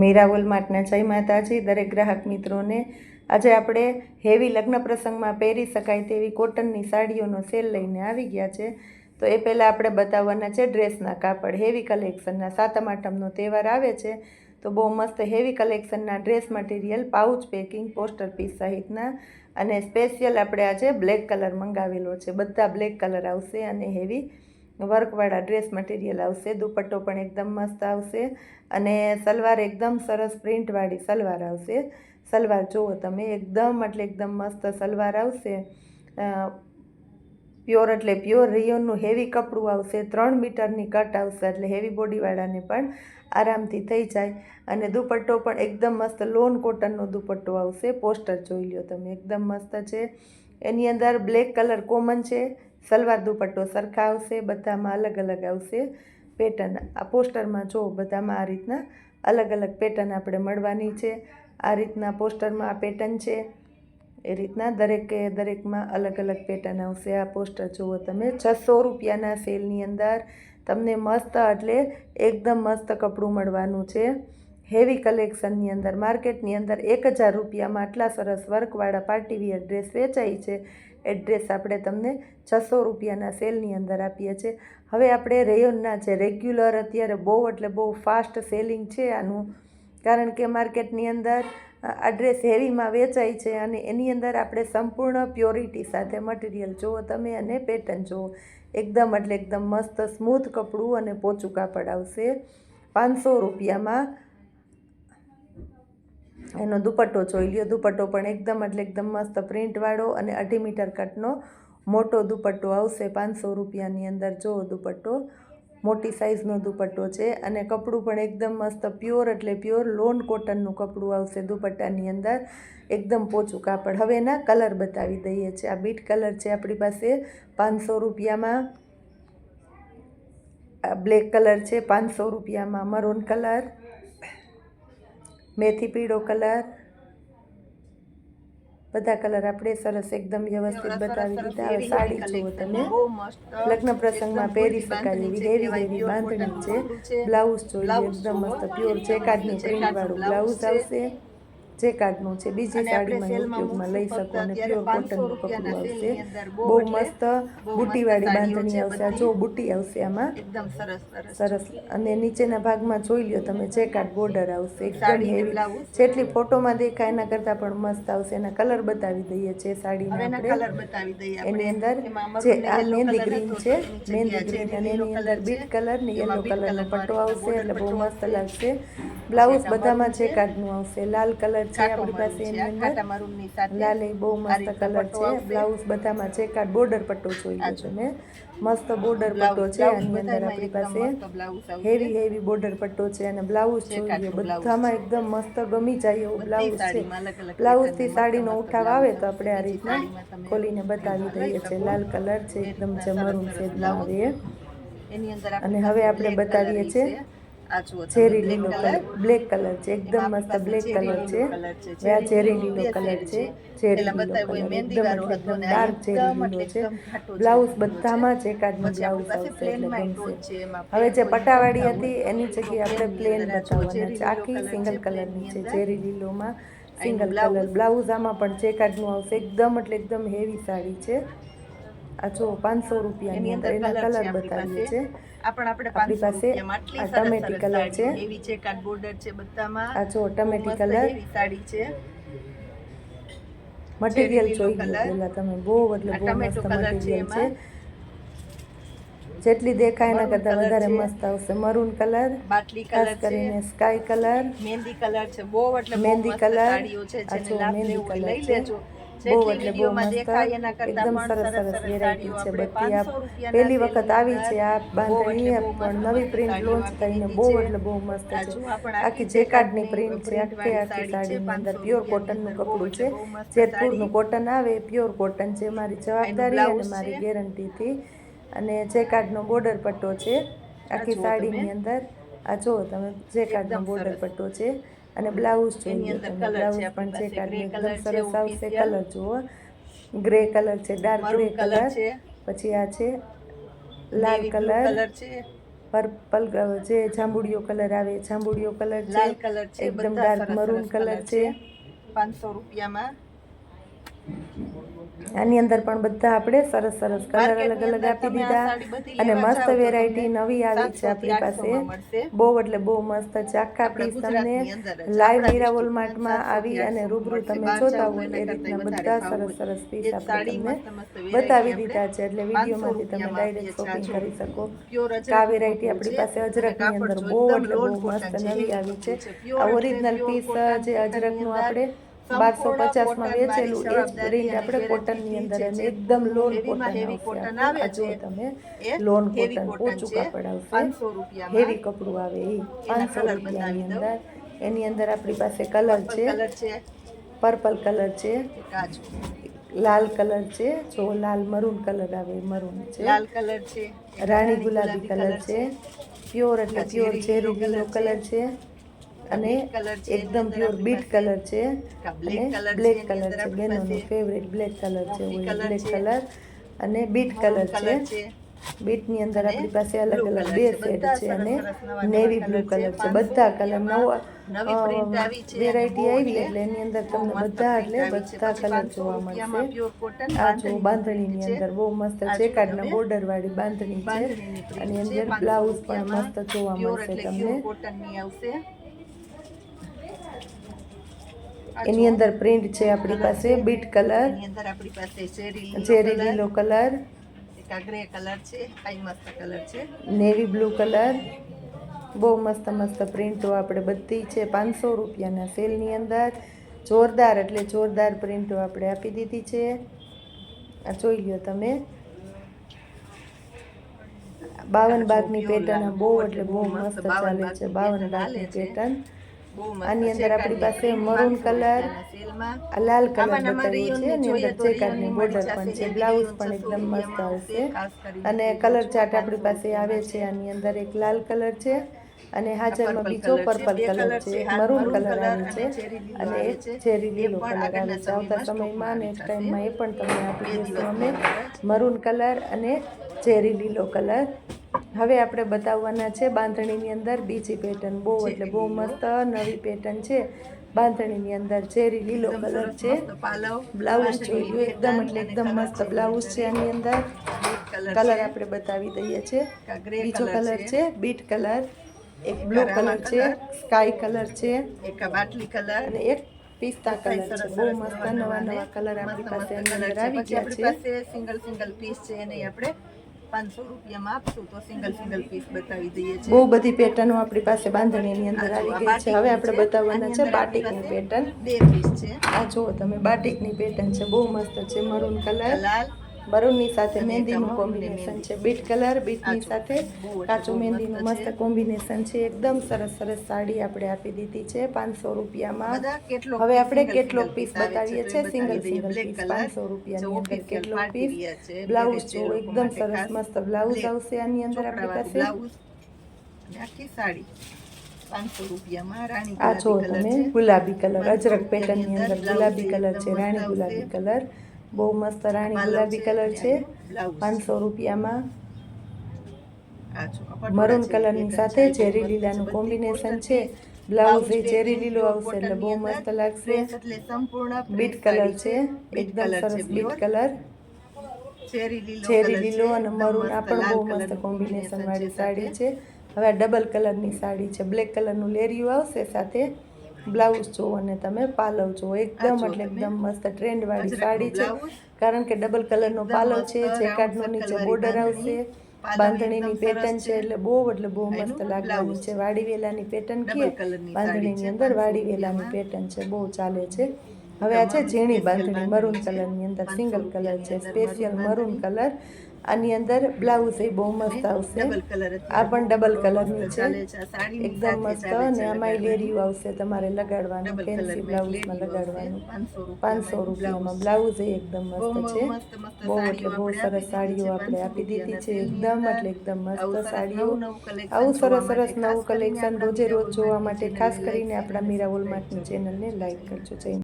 મીરા વોલમાર્ટના જય માતાજી દરેક ગ્રાહક મિત્રોને। આજે આપણે હેવી લગ્ન પ્રસંગમાં પહેરી શકાય તેવી કોટનની સાડીઓનો સેલ લઈને આવી ગયા છે। તો એ પહેલાં આપણે બતાવવાના છે ડ્રેસના કાપડ હેવી કલેક્શનના। સાતમ આઠમનો તહેવાર આવે છે તો બહુ મસ્ત હેવી કલેક્શનના dress material, pouch packing, poster piece સહિતના। અને સ્પેશિયલ આપણે આજે બ્લેક કલર મંગાવેલો છે, બધા બ્લેક કલર આવશે અને હેવી વર્કવાળા ડ્રેસ મટીરિયલ આવશે। દુપટ્ટો પણ એકદમ મસ્ત આવશે અને સલવાર એકદમ સરસ પ્રિન્ટવાળી સલવાર આવશે। સલવાર જુઓ તમે, એકદમ એટલે એકદમ મસ્ત સલવાર આવશે। પ્યોર એટલે પ્યોર રિયોનનું હેવી કપડું આવશે। 3 મીટરની કટ આવશે એટલે હેવી બોડીવાળાને પણ આરામથી થઈ જાય। અને દુપટ્ટો પણ એકદમ મસ્ત લોન કોટનનો દુપટ્ટો આવશે। પોસ્ટર જોઈ લો તમે, એકદમ મસ્ત છે। એની અંદર બ્લેક કલર કોમન છે, સલવાર દુપટ્ટો સરખા આવશે, બધામાં અલગ અલગ આવશે પેટર્ન। આ પોસ્ટરમાં જો બધામાં આ રીતના અલગ અલગ પેટર્ન આપણે મળવાની છે। આ રીતના પોસ્ટરમાં આ પેટર્ન છે, એ રીતના દરેકમાં અલગ અલગ પેટર્ન આવશે। આ પોસ્ટર જુઓ તમે, 600 રૂપિયાના સેલની અંદર તમને મસ્ત એટલે એકદમ મસ્ત કપડું મળવાનું છે હેવી કલેક્શનની અંદર। માર્કેટની અંદર 1000 રૂપિયામાં આટલા સરસ વર્કવાળા પાર્ટીવિયર ડ્રેસ વેચાય છે, એ ડ્રેસ આપણે તમને 600 રૂપિયાના સેલની અંદર આપીએ છીએ। હવે આપણે રેયોનના છે, રેગ્યુલર અત્યારે બહુ એટલે બહુ ફાસ્ટ સેલિંગ છે આનું, કારણ કે માર્કેટની અંદર આ ડ્રેસ હેવીમાં વેચાય છે અને એની અંદર આપણે સંપૂર્ણ પ્યોરિટી સાથે મટીરિયલ જુઓ તમે અને પેટર્ન જુઓ, એકદમ એટલે એકદમ મસ્ત સ્મૂથ કપડું અને પોચું કાપડ આવશે। 500 રૂપિયામાં એનો દુપટ્ટો જોઈ લ્યો, દુપટ્ટો પણ એકદમ એટલે એકદમ મસ્ત પ્રિન્ટવાળો અને 2.5 મીટર કટનો મોટો દુપટ્ટો આવશે 500 રૂપિયાની અંદર। જો દુપટ્ટો મોટી સાઇઝનો દુપટ્ટો છે અને કપડું પણ એકદમ મસ્ત પ્યોર એટલે પ્યોર લોન કોટનનું કપડું આવશે દુપટ્ટાની અંદર, એકદમ પોચું કાપડ। હવે એના કલર બતાવી દઈએ છીએ। આ બીટ કલર છે આપણી પાસે 500 રૂપિયામાં, આ બ્લેક કલર છે 500 રૂપિયામાં, મરૂન કલર, મેથી પીળો કલર, બધા કલર આપણે સરસ એકદમ વ્યવસ્થિત બતાવી દીધા। હવે સાડી જુઓ તમે, લગ્ન પ્રસંગમાં પહેરી શકાય એવી હેવી બાંધણી છે। બ્લાઉઝ જોઈ લો, એકદમ મસ્ત પ્યોર જેકાર્ડની પ્રિન્ટવાળું બ્લાઉઝ આવશે, જેકાર્ડનું છે, બીજી સાડીમાં ઉપયોગમાં લઈ શકો અને પ્યોર કોટનનું કપડું આવશે। બહુ મસ્ત બુટીવાળી બાંધણી આવશે, આ જો બુટી આવશે આમાં એકદમ સરસ અને નીચેના ભાગમાં જોઈ લો તમે જેકાર્ડ બોર્ડર આવશે, એકદમ હેવી, જેટલી ફોટોમાં દેખાય એના કરતાં પણ મસ્ત આવશે। એના કલર બતાવી દઈએ છીએ સાડીના આપણે, એની અંદર જે આ મહેંદી ગ્રીન છે, મહેંદી ગ્રીન અને એની અંદર બીટ કલર ને યલો કલરનો પટ્ટો આવશે એટલે બહુ મસ્ત લાગશે। બ્લાઉઝ બધામાં જેકાર્ડનું આવશે, લાલ કલર છે આપણી પાસે એની અંદર, લાલ એ બહુ મસ્ત કલર છે। બ્લાઉઝ બધામાં જેકાર્ડ બોર્ડર પટ્ટો જોઈ લો તમે, મસ્ત બોર્ડર પટ્ટો છે આની અંદર આપણી પાસે, હેવી બોર્ડર પટ્ટો છે અને બ્લાઉઝ જોઈ લો બધામાં એકદમ મસ્ત ગમી જાય એવો બ્લાઉઝ છે। બ્લાઉઝથી સાડીનો ઉઠાવ આવે તો આપણે આ રીતના ખોલીને બતાવી દઈએ છીએ। લાલ કલર છે, એકદમ જે મરૂન શેડમાં આવે એ। અને હવે આપણે બતાવીએ છીએ ચેરી લીલો કલર, બ્લેક કલર છે, એકદમ મસ્ત બ્લેક કલર છે। હવે આ ચેરી લીલો કલર છે, ચેરી લીલો કલર એકદમ એટલે એકદમ ડાર્ક ચેરી લીલો છે। બ્લાઉઝ બધામાં જેકાર્ડનું બ્લાઉઝ આવશે એટલે ગમશે। હવે જે પટાવાળી હતી એની જગ્યાએ આપણે પ્લેન બતાવવાના છે, આખી સિંગલ કલરની છે, ચેરી લીલોમાં સિંગલ કલર। બ્લાઉઝ આમાં પણ જેકાર્ડનું આવશે, એકદમ એટલે એકદમ હેવી સાડી છે। આ જો 500 રૂપિયાની અંદર એના કલર બતાવીએ છીએ આપણી પાસે। આ ટમેટી કલર છે, આ જો ટમેટી કલર, મટીરિયલ જોઈ લો પહેલા તમે, બહુ એટલે બહુ મસ્ત મટીરિયલ છે, જેટલી દેખાય એના કરતાં વધારે મસ્ત આવશે। મરૂન કલર, ખાસ કરીને સ્કાય કલર, મહેંદી કલર, આ જો મહેંદી કલર છે, બહુ એટલે બહુ મસ્ત, એકદમ સરસ વેરાયટી છે બધી। આ પહેલી વખત આવી છે આ બાંધણી, પણ નવી પ્રિન્ટ લોન્ચ થઈને બહુ એટલે બહુ મસ્ત છે। આખી જેકાર્ડની પ્રિન્ટ છે આખી સાડીની અંદર, પ્યોર કોટનનું કપડું છે, જેતપુરનું કોટન આવે એ પ્યોર કોટન છે, મારી જવાબદારી અને મારી ગેરંટીથી। અને જેકાર્ડનો બોર્ડર પટ્ટો છે આખી સાડીની અંદર, આ જુઓ તમે જેકાર્ડનો બોર્ડર પટ્ટો છે। અને બ્લાઉઝ જોઈ લો તમે, બ્લાઉઝ પણ જેકાર્ડનું એકદમ સરસ આવશે। કલર જુઓ, ગ્રે કલર છે, ડાર્ક ગ્રે કલર, પછી આ છે લાલ કલર, પર્પલ જે જાંબુડિયો કલર આવે જાંબુડિયો કલર છે, લાલ કલર છે, એકદમ બધા ડાર્ક સરસ મરૂન સરસ કલર છે. 500 રૂપિયામાં. આની અંદર પણ બધા આપણે સરસ સરસ કલર અલગ અલગ આપી દીધા અને મસ્ત વેરાયટી નવી આવી છે આપણી પાસે. બહુ એટલે બહુ મસ્ત છે. આખા પીસ તમને લાઈવ હીરા વોલમાર્ટમાં આવી અને રૂબરૂ તમે જોતા હોય એ રીતના બધા સરસ સરસ પીસ આપણે તમને બતાવી દીધા છે, એટલે વિડીયોમાંથી તમે ડાયરેક્ટ શોપિંગ કરી શકો. આ વેરાયટી આપણી પાસે અજરકની અંદર બહુ એટલે બહુ મસ્ત નવી આવી છે. આ ઓરિજિનલ પીસ જે અજરકનું આપણે 1250માં વેચેલું એ જ પ્રિન્ટ આપણે કોટનની અંદર અને એકદમ લોન કોટન આવશે. આ જો તમે લોન કોટન પોચું કાપડ આવશે, હેવી કપડું આવે એ 500 રૂપિયાની અંદર. એની અંદર આપણી પાસે કલર છે, પર્પલ કલર છે, લાલ કલર છે, જો લાલ મરૂન કલર આવે મરૂન છે, લાલ કલર છે, રાણી ગુલાબી કલર છે, પ્યોર એટલે પ્યોર ચેરી લીલો કલર છે અને એકદમ પ્યોર બીટ કલર છે અને બ્લેક કલર છે. બેનોનો ફેવરેટ બ્લેક કલર છે, બ્લેક કલર અને બીટ કલર છે. બીટની અંદર આપણી પાસે અલગ અલગ બે શેડ છે અને નેવી બ્લુ કલર છે. બધા કલર નવા વેરાયટી આવી એટલે એની અંદર તમને બધા એટલે બધા કલર જોવા મળશે. આ જો બાંધણીની અંદર બહુ મસ્ત ચેકાર્ડના બોર્ડર વાળી બાંધણી છે અને એની અંદર બ્લાઉઝ પણ મસ્ત જોવા મળશે તમને. એની અંદર પ્રિન્ટ છે આપણી પાસે બીટ કલર, ચેરી લીલો કલર, ગ્રે કલર છે, આ મસ્ત કલર છે, નેવી બ્લુ કલર. બહુ મસ્ત મસ્ત પ્રિન્ટો આપણે બધી છે 500 રૂપિયાના સેલની અંદર. જોરદાર એટલે જોરદાર પ્રિન્ટો આપણે આપી દીધી છે. આ જોઈ લ્યો તમે 52 બાગની પેટર્ન બહુ એટલે બહુ મસ્ત ચાલે છે. 52 બાગની પેટર્ન. આની અંદર આપણી પાસે મરૂન કલર, લાલ કલર બતાવ્યો છે અને અંદર ચેકાર્ડની બોર્ડર પણ છે. બ્લાઉઝ પણ એકદમ મસ્ત આવશે અને કલર ચાર્ટ આપણી પાસે આવે છે. આની અંદર એક લાલ કલર છે અને હાજરમાં બીજો પર્પલ કલર છે, એક મરૂન કલર આવે છે અને એક ચેરી લીલો કલર આવે છે. આવતા સમયમાં નેક્સ્ટ ટાઈમમાં એ પણ તમને આપી દઈશું અમે મરૂન કલર અને ચેરી લીલો કલર. હવે આપણે બતાવવાના છે બાંધણીની અંદર બીજી પેટર્ન. બહુ એટલે બહુ મસ્ત નવી પેટર્ન છે. બાંધણીની અંદર ચેરી લીલો કલર છે. બ્લાઉઝ જોઈ લો એકદમ એટલે એકદમ મસ્ત બ્લાઉઝ છે. આની અંદર કલર આપણે બતાવી દઈએ છીએ. બીજો કલર છે બીટ કલર, એક બ્લુ કલર છે, સ્કાય કલર છે, એક બાટલી કલર અને એક પિસ્તા કલર છે. બહુ મસ્ત નવા નવા કલર આપણી પાસે આની અંદર આવી ગયા છે. સિંગલ પીસ છે એને આપણે 500 રૂપિયામાં આપશું તો સિંગલ પીસ બતાવી દઈએ છીએ. બહુ બધી પેટર્નો આપણી પાસે બાંધણીની અંદર આવી ગઈ છે. હવે આપણે બતાવવાના છે બાટિકની પેટર્ન. બે પીસ છે. આ જુઓ તમે બાટિકની પેટર્ન છે, બહુ મસ્ત છે. મરૂન કલર, મરૂનની સાથે મહેંદીનું કોમ્બિનેશન છે. બીટ કલર, બીટની સાથે કાચું મહેંદીનું મસ્ત કોમ્બિનેશન છે. એકદમ સરસ સરસ સાડી આપણે આપી દીધી છે 500 રૂપિયામાં. હવે આપણે કેટલોક પીસ બતાવીએ છીએ, સિંગલ પીસ 500 રૂપિયાની અંદર કેટલોક પીસ. બ્લાઉઝ જો એકદમ સરસ મસ્ત બ્લાઉઝ આવશે આની અંદર આપણી પાસે. આખી સાડી 500 રૂપિયામાં. રાણી આ જો તમે ગુલાબી કલર, અજરક પેટર્નની અંદર ગુલાબી કલર છે, રાણી ગુલાબી કલર. બહુ મસ્ત રાણી ગુલાબી કલર છે 500 રૂપિયામાં. મરૂન કલરની સાથે ચેરી લીલાનું કોમ્બિનેશન છે. બ્લાઉઝ એ ચેરી લીલો આવશે એટલે બહુ મસ્ત લાગશે. બીટ કલર છે, એકદમ સરસ બીટ કલર, ચેરી લીલો અને મરૂન. આ પણ બહુ મસ્ત કોમ્બિનેશન વાળી સાડી છે. હવે ડબલ કલરની સાડી છે, બ્લેક કલરનું લેરિયું આવશે સાથે બ્લાઉઝ જુઓ અને તમે પાલવ જુઓ. એકદમ એટલે એકદમ મસ્ત ટ્રેન્ડ વાળી સાડી છે, કારણ કે ડબલ કલરનો પાલવ છે, જેકાર્ડનો નીચે બોર્ડર આવશે, બાંધણીની પેટર્ન છે એટલે બહુ એટલે બહુ મસ્ત લાગવાની છે. વાડી વેલાની પેટર્ન કે બાંધણીની અંદર વાડી વેલાની પેટર્ન છે, બહુ ચાલે છે. હવે આ છે ઝીણી બાંધણી મરૂન કલરની અંદર, સિંગલ કલર છે, સ્પેશિયલ મરૂન કલર. આની અંદર બ્લાઉઝ એ બહુ મસ્ત આવશે. આ પણ ડબલ કલરની છે, એકદમ મસ્ત. અને આમાં લેરિયું આવશે તમારે લગાડવાનું, ફેન્સી બ્લાઉઝમાં લગાડવાનું. 500 રૂપિયામાં બ્લાઉઝ એ એકદમ મસ્ત છે. બહુ એટલે બહુ સરસ સાડીઓ આપણે આપી દીધી છે. એકદમ એટલે એકદમ મસ્ત સાડીઓ. આવું સરસ સરસ નવું કલેક્શન રોજે રોજ જોવા માટે ખાસ કરીને આપણા મીરા વોલમાર્ટની ચેનલને લાઈક કરજો. જય